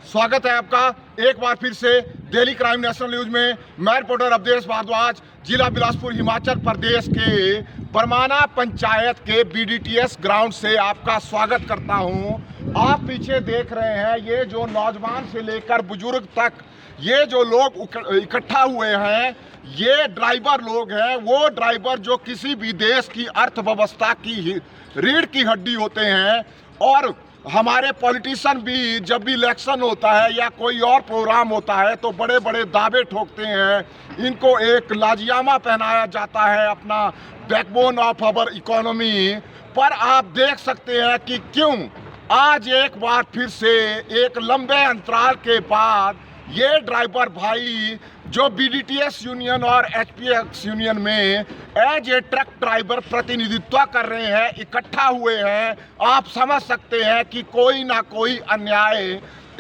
स्वागत है आपका एक बार फिर से डेली क्राइम नेशनल न्यूज में। मैं रिपोर्टर अवधेश भारद्वाज, जिला बिलासपुर, हिमाचल प्रदेश के बरमाना पंचायत के बीडीटीएस ग्राउंड से आपका स्वागत करता हूं। आप पीछे देख रहे हैं, ये जो नौजवान से लेकर बुजुर्ग तक ये जो लोग इकट्ठा हुए हैं, ये ड्राइवर लोग हैं। वो ड्राइवर जो किसी भी देश की अर्थव्यवस्था की रीढ़ की हड्डी होते हैं। और हमारे पॉलिटिशियन भी जब भी इलेक्शन होता है या कोई और प्रोग्राम होता है तो बड़े बड़े दावे ठोकते हैं। इनको एक लाजियामा पहनाया जाता है, अपना बैकबोन ऑफ आवर इकोनॉमी। पर आप देख सकते हैं कि क्यों आज एक बार फिर से एक लंबे अंतराल के बाद ये ड्राइवर भाई जो बीडीटीएस यूनियन और एचपीएक्स यूनियन में एज ए ट्रक ड्राइवर प्रतिनिधित्व कर रहे हैं, इकट्ठा हुए हैं। आप समझ सकते हैं कि कोई ना कोई अन्याय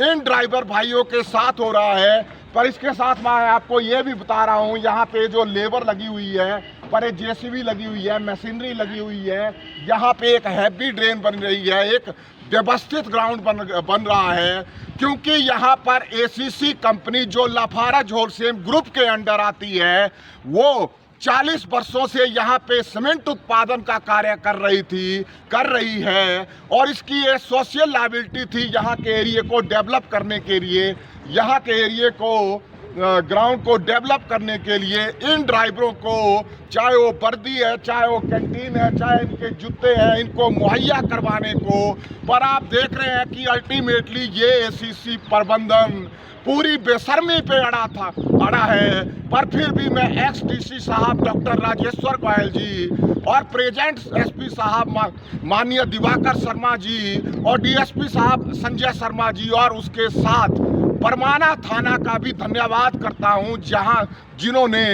इन ड्राइवर भाइयों के साथ हो रहा है। पर इसके साथ मैं आपको ये भी बता रहा हूँ, यहाँ पे जो लेबर लगी हुई है, पर एक जेसीबी लगी हुई है, मशीनरी लगी हुई है। यहाँ पे एक हैवी ड्रेन बन रही है, एक व्यवस्थित ग्राउंड बन रहा है, क्योंकि यहाँ पर एसीसी कंपनी जो लाफाराज होलसेल ग्रुप के अंडर आती है, वो 40 वर्षों से यहाँ पे सीमेंट उत्पादन का कार्य कर रही है। और इसकी ये सोशल लायबिलिटी थी यहाँ के एरिया को डेवलप करने के लिए, यहाँ के एरिया को ग्राउंड को डेवलप करने के लिए इन ड्राइवरों को, चाहे वो वर्दी है, चाहे वो कैंटीन है, चाहे इनके जूते हैं, इनको मुहैया करवाने को। पर आप देख रहे हैं कि अल्टीमेटली ये एसीसी प्रबंधन पूरी बेशर्मी पे अड़ा है। पर फिर भी मैं एक्स डीसी साहब डॉक्टर राजेश्वर गोयल जी और प्रेजेंट एसपी साहब माननीय दिवाकर शर्मा जी और डीएसपी साहब संजय शर्मा जी और उसके साथ बरमाना थाना का भी धन्यवाद करता हूं, जिन्होंने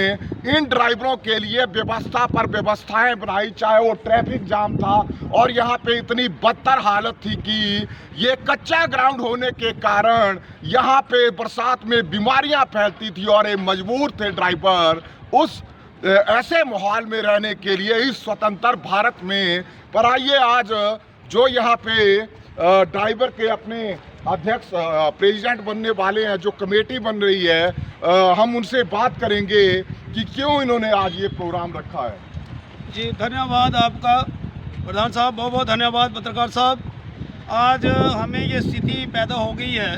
इन ड्राइवरों के लिए व्यवस्था पर व्यवस्थाएं बनाई। चाहे वो ट्रैफिक जाम था और यहाँ पे इतनी बदतर हालत थी कि ये कच्चा ग्राउंड होने के कारण यहाँ पे बरसात में बीमारियां फैलती थी और ये मजबूर थे ड्राइवर उस ऐसे माहौल में रहने के लिए इस स्वतंत्र भारत में। पर आइए आज जो यहाँ पे ड्राइवर के अपने अध्यक्ष प्रेसिडेंट बनने वाले हैं, जो कमेटी बन रही है, हम उनसे बात करेंगे कि क्यों इन्होंने आज ये प्रोग्राम रखा है। जी धन्यवाद आपका प्रधान साहब, बहुत बहुत धन्यवाद पत्रकार साहब। आज हमें ये स्थिति पैदा हो गई है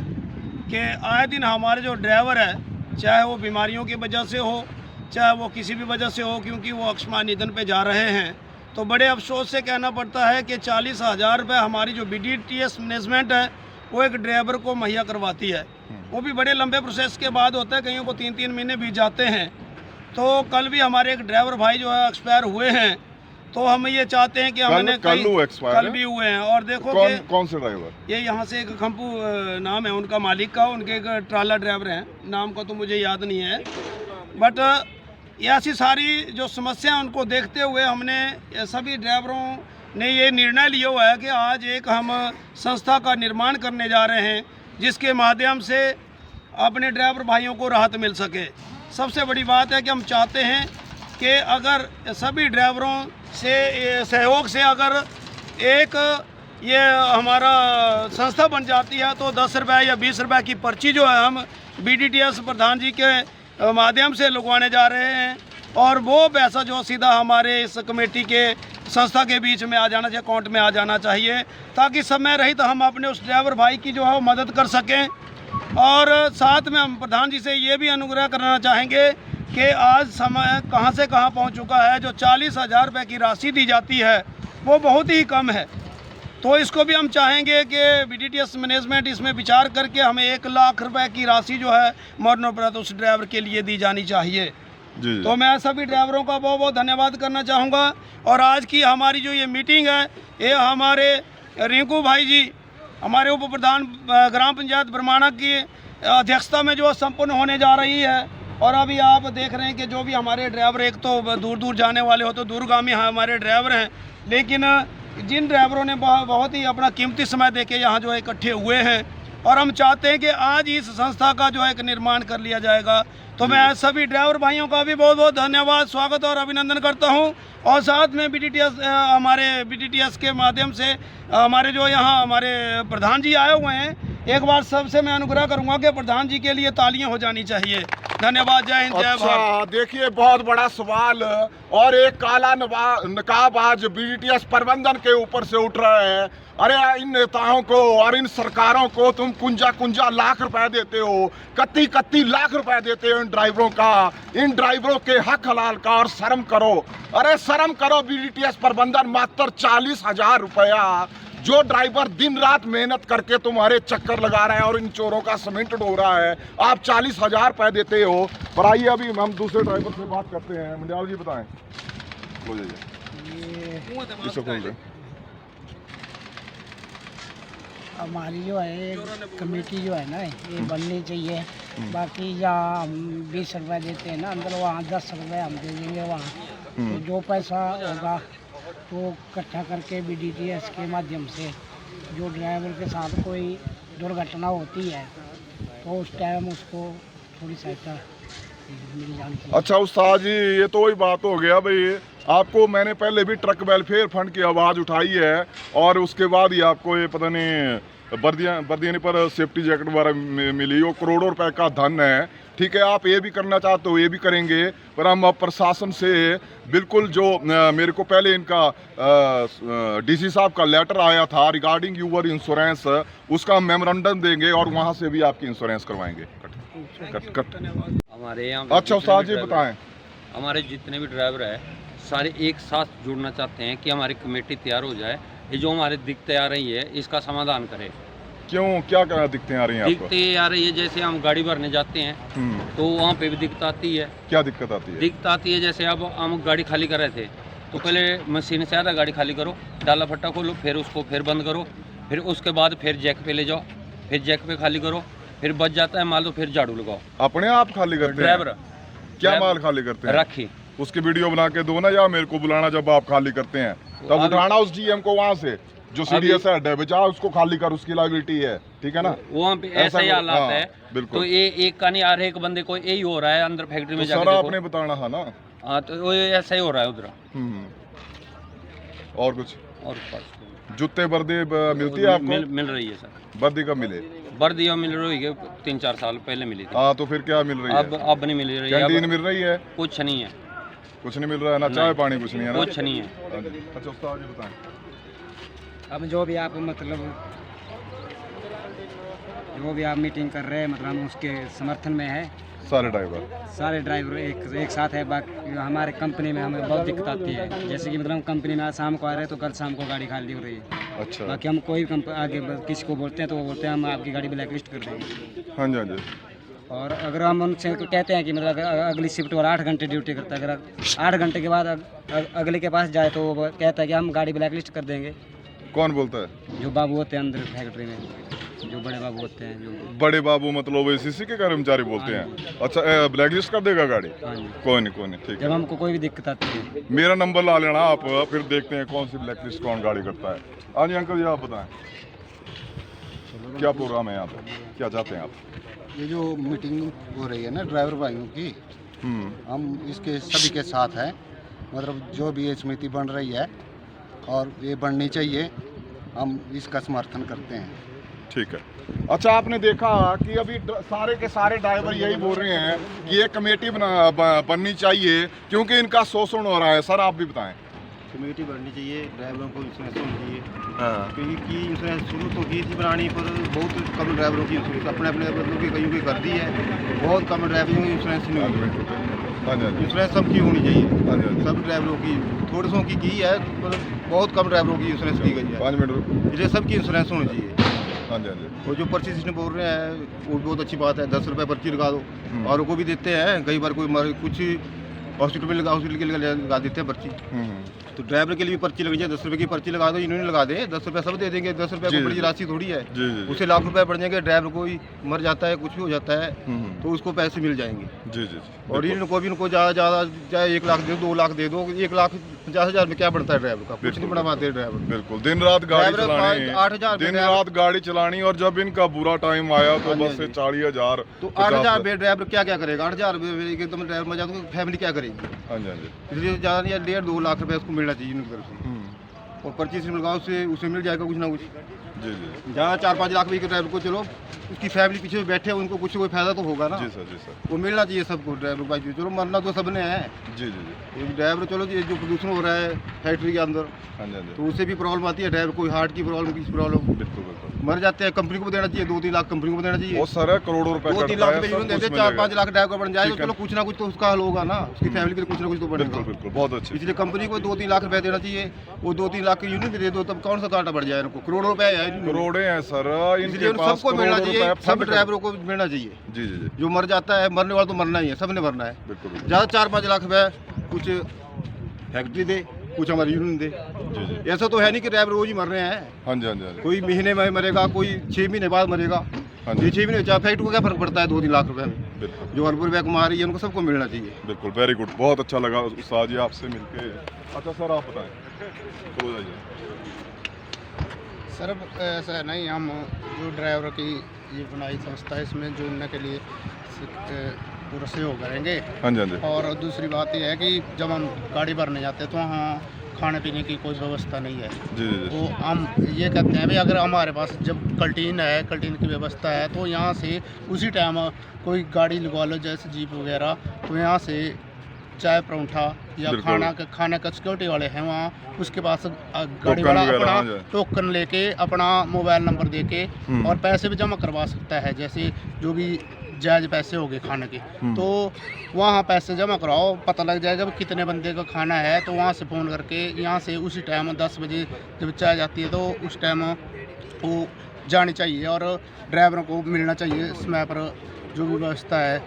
कि आए दिन हमारे जो ड्राइवर है, चाहे वो बीमारियों की वजह से हो, चाहे वो किसी भी वजह से हो, क्योंकि वो अकस्मात निधन पे जा रहे हैं, तो बड़े अफसोस से कहना पड़ता है कि 40,000 रुपये हमारी जो बीडीटीएस मैनेजमेंट है वो एक ड्राइवर को मुहैया करवाती है। वो भी बड़े लंबे प्रोसेस के बाद होता है, कईयों को 3-3 महीने बीत जाते हैं। तो कल भी हमारे एक ड्राइवर भाई जो है एक्सपायर हुए हैं, तो हम ये चाहते हैं कि हमने कल भी हुए हैं। और देखो कौन से ड्राइवर, ये यहाँ से एक खंपू नाम है उनका मालिक का, उनके एक ट्राला ड्राइवर हैं, नाम का तो मुझे याद नहीं है। बट ऐसी सारी जो समस्या उनको देखते हुए हमने सभी ड्राइवरों ने ये निर्णय लिया हुआ है कि आज एक हम संस्था का निर्माण करने जा रहे हैं, जिसके माध्यम से अपने ड्राइवर भाइयों को राहत मिल सके। सबसे बड़ी बात है कि हम चाहते हैं कि अगर सभी ड्राइवरों से सहयोग से अगर एक ये हमारा संस्था बन जाती है तो 10 रुपये या 20 रुपये की पर्ची जो है हम बीडीटीएस प्रधान जी के माध्यम से लगवाने जा रहे हैं। और वो पैसा जो सीधा हमारे इस कमेटी के संस्था के बीच में आ जाना चाहिए, अकाउंट में आ जाना चाहिए, ताकि समय रहित हम अपने उस ड्राइवर भाई की जो है वो मदद कर सकें। और साथ में हम प्रधान जी से ये भी अनुग्रह करना चाहेंगे कि आज समय कहां से कहां पहुंच चुका है। जो 40,000 रुपये की राशि दी जाती है वो बहुत ही कम है, तो इसको भी हम चाहेंगे कि बीडीटीएस मैनेजमेंट इसमें विचार करके हमें 1 लाख रुपए की राशि जो है मरणोपरांत उस ड्राइवर के लिए दी जानी चाहिए। जी। तो मैं सभी ड्राइवरों का बहुत बहुत धन्यवाद करना चाहूँगा। और आज की हमारी जो ये मीटिंग है, ये हमारे रिंकू भाई जी, हमारे उप प्रधान ग्राम पंचायत बरमाना की अध्यक्षता में जो संपन्न होने जा रही है। और अभी आप देख रहे हैं कि जो भी हमारे ड्राइवर, एक तो दूर दूर जाने वाले हो तो दूरगामी हमारे ड्राइवर हैं, लेकिन जिन ड्राइवरों ने बहुत ही अपना कीमती समय देके यहाँ जो है इकट्ठे हुए हैं, और हम चाहते हैं कि आज इस संस्था का जो है एक निर्माण कर लिया जाएगा। तो मैं सभी ड्राइवर भाइयों का भी बहुत बहुत धन्यवाद, स्वागत और अभिनंदन करता हूं। और साथ में हमारे बीडीटीएस के माध्यम से हमारे जो यहाँ हमारे प्रधान जी आए हुए हैं, एक बार सबसे मैं अनुग्रह करूंगा कि प्रधान जी के लिए तालियां हो जानी चाहिए। धन्यवाद। जय हिंद, जय भारत। अच्छा, देखिए बहुत बड़ा सवाल और एक काला नकाबबाज बीडीटीएस प्रबंधन के ऊपर से उठ रहे हैं। अरे इन नेताओं को और इन सरकारों को तुम कुंजा लाख रुपए देते हो, कत्ती लाख रुपए देते हो इन ड्राइवरों का, इन ड्राइवरों के हक हलाल का, और शर्म करो। अरे शर्म करो बीडीटीएस प्रबंधन, मात्र 40,000 रुपया जो ड्राइवर दिन रात मेहनत करके तुम्हारे चक्कर लगा रहे हैं और इन चोरों का सीमेंट ढो रहा है, आप 40,000 रुपए देते हो। पर आइए अभी हम दूसरे ड्राइवर से बात करते हैं। मंडियाल जी बताएं। हो जाइए। हमारी जो है कमेटी जो है ना, ये बननी चाहिए। बाकी जहाँ हम 20 रुपये देते हैं ना अंदर, वहाँ 10 रुपये हम दे देंगे वहाँ। तो जो पैसा होगा तो इकट्ठा करके बीडीटीएस के माध्यम से जो ड्राइवर के साथ कोई दुर्घटना होती है तो उस टाइम उसको थोड़ी सहायता मिल जानी चाहिए। अच्छा उस्ताद जी, ये तो वही बात हो गया भाई, आपको मैंने पहले भी ट्रक वेलफेयर फंड की आवाज़ उठाई है और उसके बाद ही आपको ये पता नहीं बर्दियानी पर सेफ्टी जैकेट वगैरह मिली, वो करोड़ों रुपए का धन है। ठीक है, आप ये भी करना चाहते हो, ये भी करेंगे, पर हम अब प्रशासन से बिल्कुल जो मेरे को पहले इनका डीसी साहब का लेटर आया था रिगार्डिंग यूर इंश्योरेंस, उसका हम मेमोरेंडम देंगे और वहाँ से भी आपकी इंश्योरेंस करवाएंगे। हमारे यहाँ अच्छा उस्ताद जी बताएं। हमारे जितने भी ड्राइवर है सारे एक साथ जुड़ना चाहते हैं कि हमारी कमेटी तैयार हो जाए, ये जो हमारे दिक्कतें आ रही है इसका समाधान करे। क्यों, क्या दिक्कतें आ रही हैं आपको? दिक्कतें आ रही है, जैसे हम गाड़ी भरने जाते हैं तो वहाँ पे भी दिक्कत आती है। क्या दिक्कत आती है? दिक्कत आती है जैसे अब हम गाड़ी खाली कर रहे थे तो पहले मशीन से आधा गाड़ी खाली करो, डाला फट्टा खोलो, फिर उसको फिर बंद करो, फिर उसके बाद फिर जैक पे ले जाओ, फिर जैक पे खाली करो, फिर बच जाता है माल तो फिर झाड़ू लगाओ। अपने आप खाली करते हैं? ड्राइवर क्या माल खाली करते हैं? राखी। उसकी वीडियो बना के दो ना, या मेरे को बुलाना जब आप खाली करते हैं तब उठाना उस जीएम को वहाँ से जो सीडीएस है बेचा, उसको खाली कर, उसकी लायबिलिटी है। ठीक है ना, वहाँ पे ऐसा ही हालात है। बिल्कुल। तो ये एक का नहीं, हर एक बंदे को यही हो रहा है अंदर फैक्ट्री में तो जाके सारा देखो। आपने बताना है ना। हाँ, तो वो ऐसा ही हो रहा है उधर। और कुछ और जूते वर्दी मिलती है आपको? मिल रही है सर। वर्दी कब मिले? वर्दी मिल रही है 3-4 साल पहले मिली थी। हाँ, तो फिर क्या मिल रही है? अब नहीं मिल रही है। कैंटीन मिल रही है? कुछ नहीं है। कुछ नहीं मिल रहा है ना, चाय पानी कुछ नहीं है ना? कुछ नहीं है। अच्छा उस्ताद जी बताएं। अब जो भी आप मीटिंग कर रहे हैं, मतलब हम उसके समर्थन में है। सारे ड्राइवर एक साथ है। बाकी हमारे कंपनी में हमें बहुत दिक्कत आती है, जैसे कि मतलब कंपनी में आज शाम को आ रहे हैं तो कल शाम को गाड़ी खाली हो रही है। अच्छा। बाकी हम कोई आगे किसी को बोलते हैं तो वो बोलते हैं हम आपकी गाड़ी ब्लैक लिस्ट कर देंगे। हाँ जी, हाँ जी। और अगर हम उनसे कहते हैं कि मतलब अगली शिफ्ट वाला 8 घंटे ड्यूटी करता है, अगर 8 घंटे के बाद अगले के पास जाए तो वो कहता है कि हम गाड़ी ब्लैक लिस्ट कर देंगे। कौन बोलता है? जो बाबू होते हैं अंदर फैक्ट्री में, जो बड़े बाबू होते हैं। जो बड़े बाबू मतलब एसीसी के कर्मचारी बोलते हैं? अच्छा, ब्लैक लिस्ट कर देगा गाड़ी? हाँ जी। कोई नहीं, ठीक है। जब हमको कोई भी दिक्कत आती है मेरा नंबर ला लेना आप, फिर देखते हैं कौन सी ब्लैक लिस्ट कौन गाड़ी करता है। हाँ जी अंकल जी, आप बताएं क्या प्रोग्राम है यहाँ पे, क्या चाहते हैं आप? ये जो मीटिंग हो रही है ना ड्राइवर भाइयों की, हम इसके सभी के साथ हैं। मतलब जो भी ये समिति बन रही है और ये बननी चाहिए, हम इसका समर्थन करते हैं। ठीक है। अच्छा, आपने देखा कि अभी सारे के सारे ड्राइवर यही बोल रहे हैं कि ये कमेटी बननी चाहिए क्योंकि इनका शोषण हो रहा है। सर आप भी बताएं। कमेटी बननी चाहिए, ड्राइवरों को इंश्योरेंस होनी चाहिए। हाँ। क्योंकि इंश्योरेंस शुरू तो की थी बनानी, पर बहुत कम ड्राइवरों की इंश्योरेंस अपने बंदों की कईयों की कर दी है, बहुत कम ड्राइवरों की इंश्योरेंस नहीं हुई। इंश्योरेंस सबकी होनी चाहिए, सब ड्राइवरों की, थोड़े सौ की है, पर बहुत कम ड्राइवरों की इंश्योरेंस की गई है। 5 मिनट। इसलिए सबकी इंश्योरेंस होनी चाहिए। हाँ जी, हाँ जी। और जो पर्ची सिस्टम बोल रहे हैं वो बहुत अच्छी बात है, 10 रुपये पर्ची लगा दो, और को भी देते हैं। कई बार कोई कुछ हॉस्पिटल के लिए लगा देते हैं पर्ची, तो ड्राइवर के लिए भी पर्ची लग जाए, 10 रुपये की पर्ची लगा दो, इन्होंने लगा दे, 10 रुपये सब दे देंगे। 10 रुपये को बड़ी राशि थोड़ी है, उसे लाख रुपए पड़ जाएंगे। ड्राइवर को ही मर जाता है, कुछ भी हो जाता है तो उसको पैसे मिल जाएंगे। जी। और इनको ज़्यादा चाहे 1 लाख दे दो, 2 लाख दे दो, 1,50,000 में क्या बढ़ता है ड्राइवर का? कुछ नहीं बना पाते ड्राइवर। बिल्कुल, दिन रात गाड़ी चलानी, 8,000 दिन रात गाड़ी चलानी, और जब इनका बुरा टाइम आया तो बस से 40,000। तो 8,000 में ड्राइवर क्या करेगा? 8,000 एकदम ड्राइवर मजा तो फैमिली क्या करेगी? हाँ जी, हाँ जी। इसलिए ज़्यादा या 1.5-2 लाख रुपए उसको मिलना चाहिए उनकी तरफ से। और पर्ची से लगाओ, उसे मिल जाएगा कुछ ना कुछ। जी जी जहाँ 4-5 लाख में ड्राइवर को चलो उसकी फैमिली पीछे बैठे उनको कुछ कोई फायदा तो होगा ना। जी सर वो मिलना चाहिए सबको ड्राइवर भाई। चलो मरना तो सबने है। जी जी जी। एक ड्राइवर चलो जी जो प्रदूषण हो रहा है फैक्ट्री के अंदर हाँ जी हाँ जी, तो उससे भी प्रॉब्लम आती है। ड्राइवर कोई हार्ट की प्रॉब्लम किसी प्रॉब्लम बिल्कुल बिल्कुल। मर जाते हैं। कंपनी को देना चाहिए 2-3 लाख कंपनी को देना चाहिए। बहुत सारा करोड़ों रुपए 2-3 लाख रुपए यूनियन देते 4-5 लाख ड्राइवर का बन जाए तो चलो कुछ ना कुछ तो उसका हल होगा ना। उसकी फैमिली के लिए कुछ ना कुछ तो बनेगा। बिल्कुल बिल्कुल, बहुत अच्छे। इसलिए कंपनी को 2-3 लाख रुपए देना चाहिए। वो 2-3 लाख की यूनिट दे दो तब कौन सा घाटा बढ़ जाए इनको। करोड़ों रुपए है। करोड़े हैं सर, इसलिए इनके पास सबको मिलना करोड़ों चाहिए। रुपए सब फंड ड्राइवरों को मिलना चाहिए। जी जी जी, जो मर जाता है मरने वाला तो मरना ही है। सबने मरना है। बिल्कुल बिल्कुल। ज़्यादा 4-5 लाख रुपए कुछ फैक्ट्री दे कुछ हमारी यूनियन दे। जी जी, ऐसा तो है नहीं कि ड्राइवर रोज ही मर रहे हैं। हाँ जी हाँ जी हाँ जी, कोई महीने में मरेगा कोई 6 महीने बाद मरेगा। हाँ ये जी 6 महीने चाहे फैक्ट्री को क्या फर्क पड़ता है 2-3 लाख रुपए में। बिल्कुल जो अरबों रुपये कमा रही है उनको सबको मिलना चाहिए। बिल्कुल, वेरी गुड, बहुत अच्छा लगा उस्ताद जी आपसे मिलके। अच्छा सर आप बताएं, चलो जाइए। सर ऐसा है नहीं, हम जो ड्राइवर की ये बनाई संस्था है इसमें जुड़ने के लिए पूरा सहयोग करेंगे। हाँ जी हाँ जी, और दूसरी बात यह है कि जब हम गाड़ी भरने जाते हैं तो वहाँ खाने पीने की कोई व्यवस्था नहीं है। जी जी जी, तो हम ये कहते हैं भाई अगर हमारे पास जब कैंटीन है, कैंटीन की व्यवस्था है तो यहाँ से उसी टाइम कोई गाड़ी लगवा लो जैसे जीप वगैरह, तो यहाँ से चाय परोंठा या बिल्कुल। खाने का सिक्योरिटी वाले हैं वहाँ, उसके पास गाड़ी टोकन वाला वगैरह, अपना हाँ जी। टोकन लेके अपना मोबाइल नंबर देके हम्म। और पैसे भी जमा करवा सकता है। जैसे जो भी जायज़ पैसे हो गए खाने के, तो वहाँ पैसे जमा कराओ, पता लग जाएगा कि कितने बंदे का खाना है। तो वहाँ से फ़ोन करके यहाँ से उसी टाइम 10 बजे जब चाय जाती है तो उस टाइम वो जानी चाहिए और ड्राइवरों को मिलना चाहिए समय पर जो भी व्यवस्था है।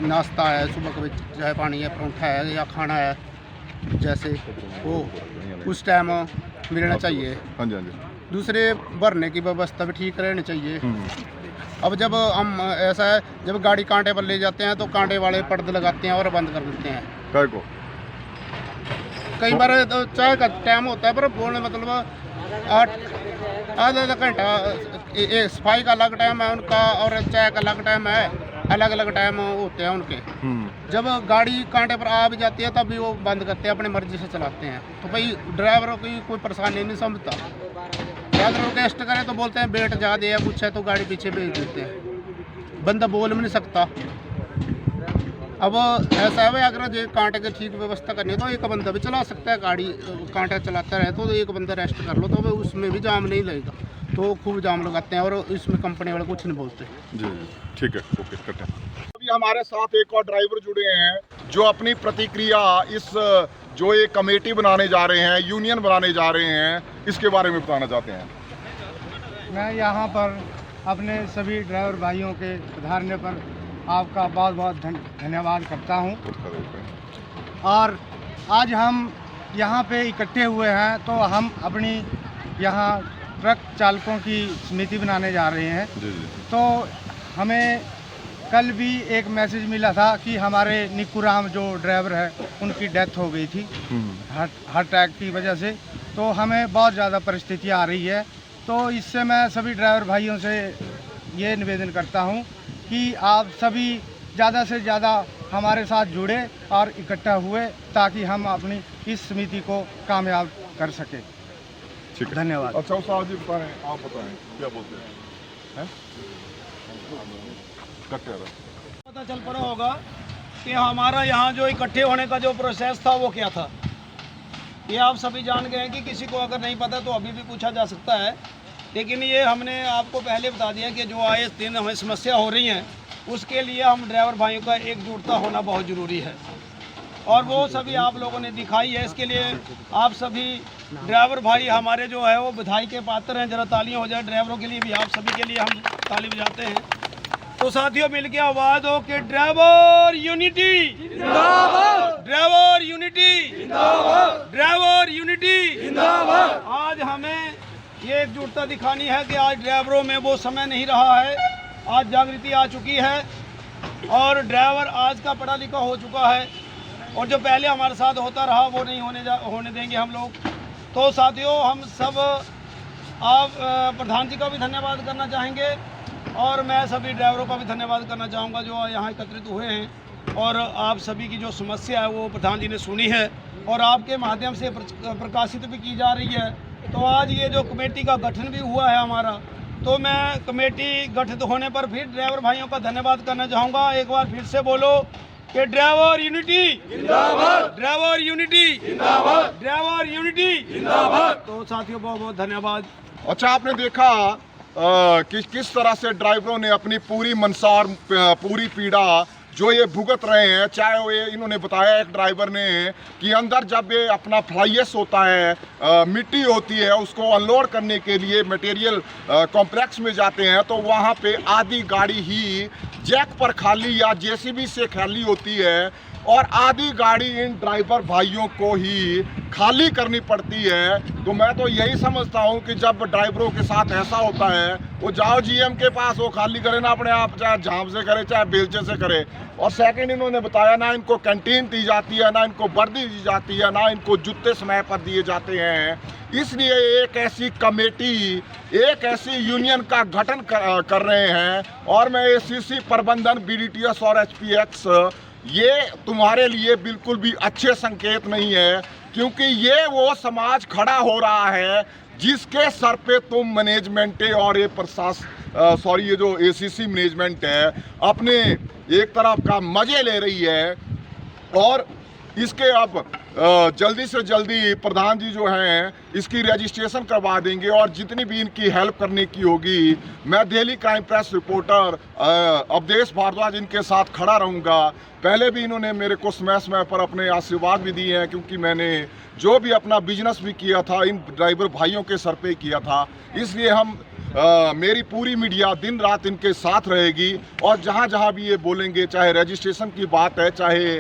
नाश्ता है, सुबह का चाय पानी है, परोंठा है या खाना है, जैसे वो उस टाइम मिलना चाहिए। हाँ जी हाँ जी, दूसरे भरने की व्यवस्था भी ठीक रहनी चाहिए। हम्म, अब जब हम ऐसा है जब गाड़ी कांटे पर ले जाते हैं तो कांटे वाले पर्दे लगाते हैं और बंद कर देते हैं। काय को कई बार तो चाय का टाइम होता है पर बोलने मतलब आधा घंटा सफाई का अलग टाइम है उनका और चाय का अलग टाइम है, अलग अलग टाइम होते हैं उनके। जब गाड़ी कांटे पर आ भी जाती है तब भी वो बंद करते हैं, अपनी मर्जी से चलाते हैं। तो भाई ड्राइवरों की कोई परेशानी नहीं समझता। ड्राइवर रिक्वेस्ट करें तो बोलते हैं वेट ज़्यादा है कुछ है तो गाड़ी पीछे भेज देते हैं। बंदा बोल भी नहीं सकता। अब ऐसा है भाई अगर ये कांटे की ठीक व्यवस्था करनी है तो एक बंदा भी चला सकता है गाड़ी। कांटा चलाता रहे तो एक बंदा रेस्ट कर लो तो भाई उसमें भी जाम नहीं लगेगा। तो खूब जाम लगाते हैं और इसमें कंपनी वाले कुछ नहीं बोलते। जी जी, ठीक है, ओके कटे। अभी हमारे साथ एक और ड्राइवर जुड़े हैं जो अपनी प्रतिक्रिया इस जो ये कमेटी बनाने जा रहे हैं, यूनियन बनाने जा रहे हैं, इसके बारे में बताना चाहते हैं। मैं यहाँ पर अपने सभी ड्राइवर भाइयों के पधारने पर आपका बहुत बहुत धन्यवाद करता हूँ। और आज हम यहाँ पे इकट्ठे हुए हैं तो हम अपनी यहाँ ट्रक चालकों की समिति बनाने जा रहे हैं। जी जी, तो हमें कल भी एक मैसेज मिला था कि हमारे निकुराम जो ड्राइवर है उनकी डेथ हो गई थी हार्ट अटैक की वजह से। तो हमें बहुत ज़्यादा परिस्थितियाँ आ रही है। तो इससे मैं सभी ड्राइवर भाइयों से ये निवेदन करता हूँ कि आप सभी ज़्यादा से ज़्यादा हमारे साथ जुड़े और इकट्ठा हुए ताकि हम अपनी इस समिति को कामयाब कर सकें। ठीक है, धन्यवाद। अच्छा उस्ताद जी बताएं, आप बताएं क्या बोलते हैं? पता चल पड़ा होगा कि हमारा यहाँ जो इकट्ठे होने का जो प्रोसेस था वो क्या था। ये आप सभी जान गए हैं कि किसी को अगर नहीं पता तो अभी भी पूछा जा सकता है। लेकिन ये हमने आपको पहले बता दिया कि जो आए दिन हमें समस्या हो रही हैं उसके लिए हम ड्राइवर भाइयों का एकजुटता होना बहुत ज़रूरी है और वो सभी आप लोगों ने दिखाई है। इसके लिए आप सभी ड्राइवर भाई हमारे जो है वो बधाई के पात्र हैं। ज़रा तालियां हो जाए ड्राइवरों के लिए भी, आप सभी के लिए हम ताली बजाते हैं। तो साथियों मिलके आवाज़ हो कि ड्राइवर यूनिटी जिंदाबाद, ड्राइवर यूनिटी जिंदाबाद, ड्राइवर यूनिटी जिंदाबाद। आज हमें ये एकजुटता दिखानी है कि आज ड्राइवरों में वो समय नहीं रहा है, आज जागृति आ चुकी है और ड्राइवर आज का पढ़ा लिखा हो चुका है और जो पहले हमारे साथ होता रहा वो नहीं होने देंगे हम लोग। तो साथियों हम सब आप प्रधान जी का भी धन्यवाद करना चाहेंगे और मैं सभी ड्राइवरों का भी धन्यवाद करना चाहूँगा जो यहाँ एकत्रित हुए हैं और आप सभी की जो समस्या है वो प्रधान जी ने सुनी है और आपके माध्यम से प्रकाशित भी की जा रही है तो आज ये जो कमेटी का गठन भी हुआ है हमारा, तो मैं कमेटी गठित होने पर फिर ड्राइवर भाइयों का धन्यवाद करना चाहूँगा। एक बार फिर से बोलो कि ड्राइवर यूनिटी जिंदाबाद, ड्राइवर यूनिटी जिंदाबाद, ड्राइवर यूनिटी जिंदाबाद। तो साथियों बहुत बहुत धन्यवाद। अच्छा, आपने देखा किस तरह से ड्राइवरों ने अपनी पूरी मनसा और पूरी पीड़ा जो ये भुगत रहे हैं। चाहे वो ये इन्होंने बताया एक ड्राइवर ने कि अंदर जब ये अपना फ्लाईएस होता है, मिट्टी होती है, उसको अनलोड करने के लिए मटेरियल कॉम्प्लेक्स में जाते हैं, तो वहाँ पे आधी गाड़ी ही जैक पर खाली या जेसीबी से खाली होती है और आधी गाड़ी इन ड्राइवर भाइयों को ही खाली करनी पड़ती है। तो मैं तो यही समझता हूँ कि जब ड्राइवरों के साथ ऐसा होता है, वो जाओ जीएम के पास, वो खाली करे ना अपने आप, चाहे झांप से करे चाहे बेलचे से करे। और सेकंड, इन्होंने बताया ना इनको कैंटीन दी जाती है, ना इनको वर्दी दी जाती है, ना इनको जूते समय पर दिए जाते हैं। इसलिए एक ऐसी कमेटी, एक ऐसी यूनियन का गठन कर रहे हैं। और मैं एसीसी प्रबंधन, बीडीटीएस और एचपीएक्स, ये तुम्हारे लिए बिल्कुल भी अच्छे संकेत नहीं है, क्योंकि ये वो समाज खड़ा हो रहा है जिसके सर पे तुम मैनेजमेंट और ये ये जो एसीसी मैनेजमेंट है अपने एक तरफ का मजे ले रही है। और इसके अब जल्दी से जल्दी प्रधान जी जो हैं इसकी रजिस्ट्रेशन करवा देंगे और जितनी भी इनकी हेल्प करने की होगी, मैं daily crime press reporter Avdhesh Bhardwaj इनके साथ खड़ा रहूँगा। पहले भी इन्होंने मेरे को समय समय पर अपने आशीर्वाद भी दिए हैं, क्योंकि मैंने जो भी अपना बिजनेस भी किया था इन ड्राइवर भाइयों के सर पे किया था। इसलिए मेरी पूरी मीडिया दिन रात इनके साथ रहेगी और जहाँ जहाँ भी ये बोलेंगे, चाहे रजिस्ट्रेशन की बात है, चाहे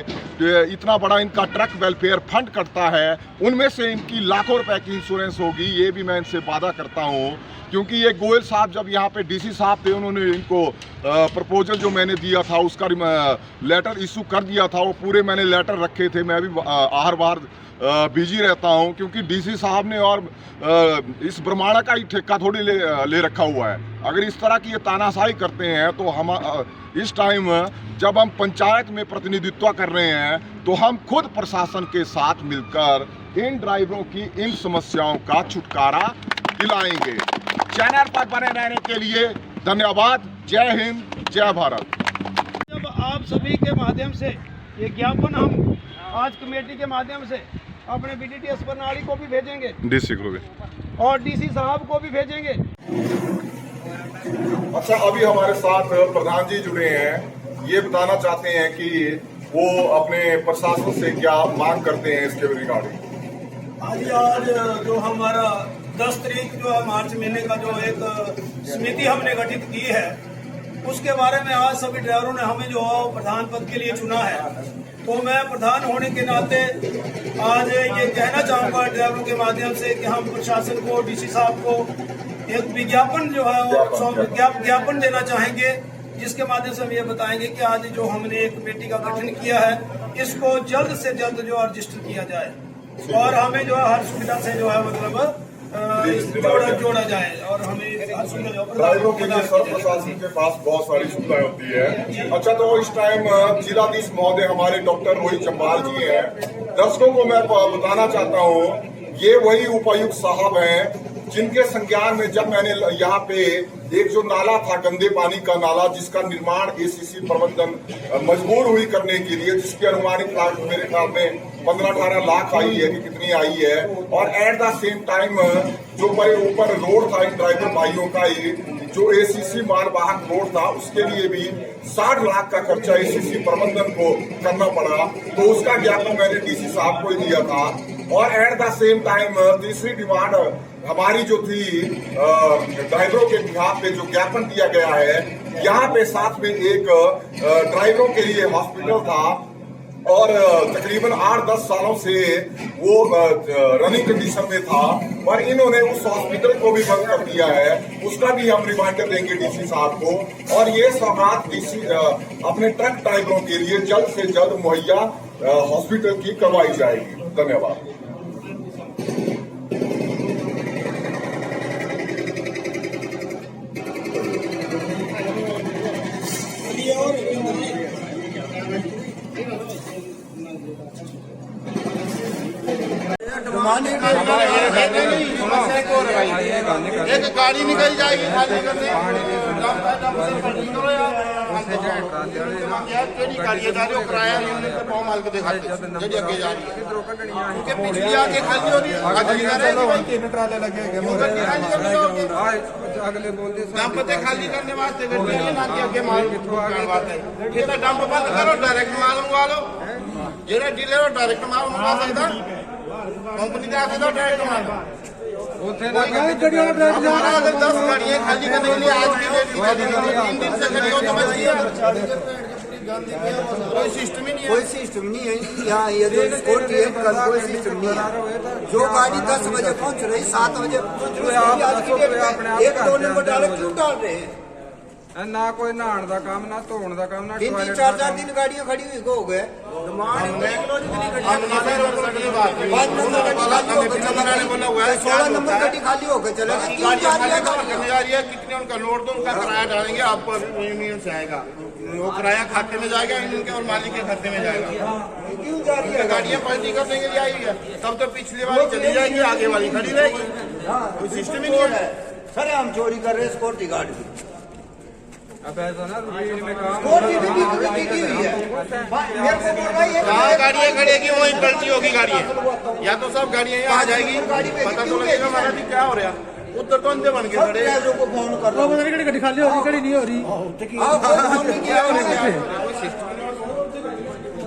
इतना बड़ा इनका ट्रक वेलफेयर फंड करता है, उनमें से इनकी लाखों रुपए की इंश्योरेंस होगी, ये भी मैं इनसे वादा करता हूँ। क्योंकि ये गोयल साहब जब यहाँ पे डीसी साहब थे, उन्होंने इनको प्रपोजल जो मैंने दिया था उसका लेटर इशू कर दिया था। वो पूरे मैंने लेटर रखे थे, मैं भी आहर बाहर बिजी रहता हूँ, क्योंकि डीसी साहब ने और इस ब्रह्मांड का ही ठेका थोड़ी ले रखा हुआ है। अगर इस तरह की ये तानाशाही करते हैं तो हम इस टाइम जब हम पंचायत में प्रतिनिधित्व कर रहे हैं, तो हम खुद प्रशासन के साथ मिलकर इन ड्राइवरों की इन समस्याओं का छुटकारा दिलाएंगे। चैनल पर बने रहने के लिए धन्यवाद। जय हिंद, जय भारत। जब आप सभी के माध्यम से ये ज्ञापन हम आज कमेटी के माध्यम से अपने बीडीटीएस प्रणाली को भी भेजेंगे, डीसी को भी, और डीसी साहब को भी भेजेंगे। अच्छा, अभी हमारे साथ प्रधान जी जुड़े हैं, ये बताना चाहते हैं कि वो अपने प्रशासन से क्या मांग करते हैं इसके रिगार्डिंग। आज जो हमारा 10 तारीख जो है मार्च महीने का जो एक समिति हमने गठित की है, उसके बारे में आज सभी ड्राइवरों ने हमें जो प्रधान पद के लिए चुना है। तो मैं प्रधान होने के नाते आज ये कहना चाहूँगा ड्राइवरों के माध्यम से कि हम प्रशासन को, डीसी साहब को एक विज्ञापन जो है वो ज्ञापन देना चाहेंगे, जिसके माध्यम से हम ये बताएंगे कि आज जो हमने एक कमेटी का गठन किया है, इसको जल्द से जल्द जो रजिस्टर किया जाए और हमें जो है हर सुविधा से जो है मतलब जोड़ा जाए और हमें ड्राइवरों के लिए सर प्रशासन के पास बहुत सारी सुविधाएं होती है। अच्छा, तो इस टाइम जिलाधीश महोदय हमारे डॉक्टर रोहित चंपाल जी हैं। दर्शकों को मैं बताना चाहता हूँ, ये वही उपायुक्त साहब हैं जिनके संज्ञान में जब मैंने यहाँ पे एक जो नाला था, गंदे पानी का नाला, जिसका निर्माण एसीसी प्रबंधन मजबूर हुई करने के लिए, जिसकी अनुमानित लागत मेरे ख्याल में 15-18 लाख आई है कि कितनी आई है। और एट द सेम टाइम जो बड़े ऊपर रोड था इन ड्राइवर भाइयों का, ये जो एसीसी मालवाहक रोड था, उसके लिए भी 60 लाख का खर्चा एसीसी प्रबंधन को करना पड़ा। तो उसका ज्ञापन मैंने डीसी साहब को ही दिया था। और एट द सेम टाइम तीसरी डिमांड हमारी जो थी ड्राइवरों के बिहाफ पे जो ज्ञापन दिया गया है, यहाँ पे साथ में एक ड्राइवरों के लिए हॉस्पिटल था और तकरीबन 8-10 सालों से वो रनिंग कंडीशन में था, पर इन्होंने उस हॉस्पिटल को भी बंद कर दिया है। उसका भी हम रिमाइंडर देंगे डीसी साहब को। और ये सौगात डीसी अपने ट्रक ड्राइवरों के लिए जल्द से जल्द मुहैया हॉस्पिटल की करवाई जाएगी। धन्यवाद। घुमाने के एक गाड़ी निकल जाएगी खाली करने किराया माल को दिखाते जब आगे जा रही है क्योंकि पिछली आगे खाली हो रही है डंप पे खाली करने वास्ते ना कि आगे माल ये तो डंप बंद करो डायरेक्ट माल मंगवा लो जेड़ा डीलर हो डायरेक्ट माल मंगवा सकता कंपनी का आके दो डायरेक्ट माल हमारा अगर 10 गाड़ियाँ खाली करने के लिए आज की डेट निकाली 3 दिन से खड़ी हो तो बची है कोई सिस्टम ही नहीं है कोई सिस्टम नहीं है यहाँ ये जो सिक्योरिटी है का कोई सिस्टम नहीं है जो गाड़ी 10 बजे पहुँच रही 7 बजे पहुँच रही आज की डेट में 1-2 नंबर डाले क्यों डाल रहे हैं ना कोई नहाने का काम ना धोने का काम ना 3-4 दिन गाड़ियाँ खड़ी हुई हो गए सोलह नंबर गाड़ी खाली हो गए चले कितने उनका लोड दो उनका किराया डालेंगे आपको यूनियन से आएगा वो किराया खाते में जाएगा यूनियन के और मालिक के खाते में जाएगा क्यों जा रही है गाड़ियाँ पलटी करने के लिए आई है तब तो पिछली वाली चली जाएगी आगे वाली खड़ी रहेगी कोई सिस्टम ही नहीं है सर हम चोरी कर रहे हैं सिक्योरिटी गार्ड की अब ऐसा ना रूटीन में काम सिक्योरिटी भी बिकी हुई है मेरे को बोल रहा है जहाँ गाड़ियाँ खड़ेगी वहीं पलटी होगी गाड़ियाँ या तो सब गाड़ियाँ यहाँ आ जाएगी पता तो लगेगा हमारा भी क्या हो रहा है उधर तो अंधे बन के खड़े ड्राइवरों को फोन कर रहा हूँ गाड़ी खाली हो रही गाड़ी नहीं हो रही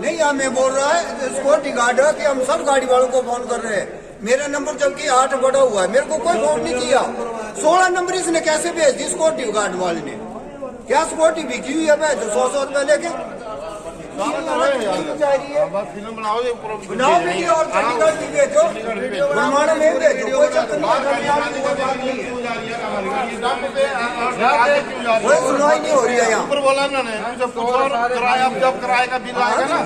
नहीं हमें बोल रहा है सिक्योरिटी गार्ड है कि हम सब गाड़ी वालों को फोन कर रहे हैं मेरा नंबर जबकि 8 बड़ा हुआ है मेरे को कोई फोन नहीं किया 16 नंबर इसने कैसे भेज दी सिक्योरिटी गार्ड वाले ने क्या सिक्योरिटी बिकी हुई है जो 100 रुपए लेके फिल्म बनाओ बनाओ वीडियो और चंडीगढ़ की भेजो बनवाना में भेजो कोई चक्कर कोई सुनवाई नहीं हो रही है यहाँ ऊपर बोला ना जब किराया का बिल आएगा ना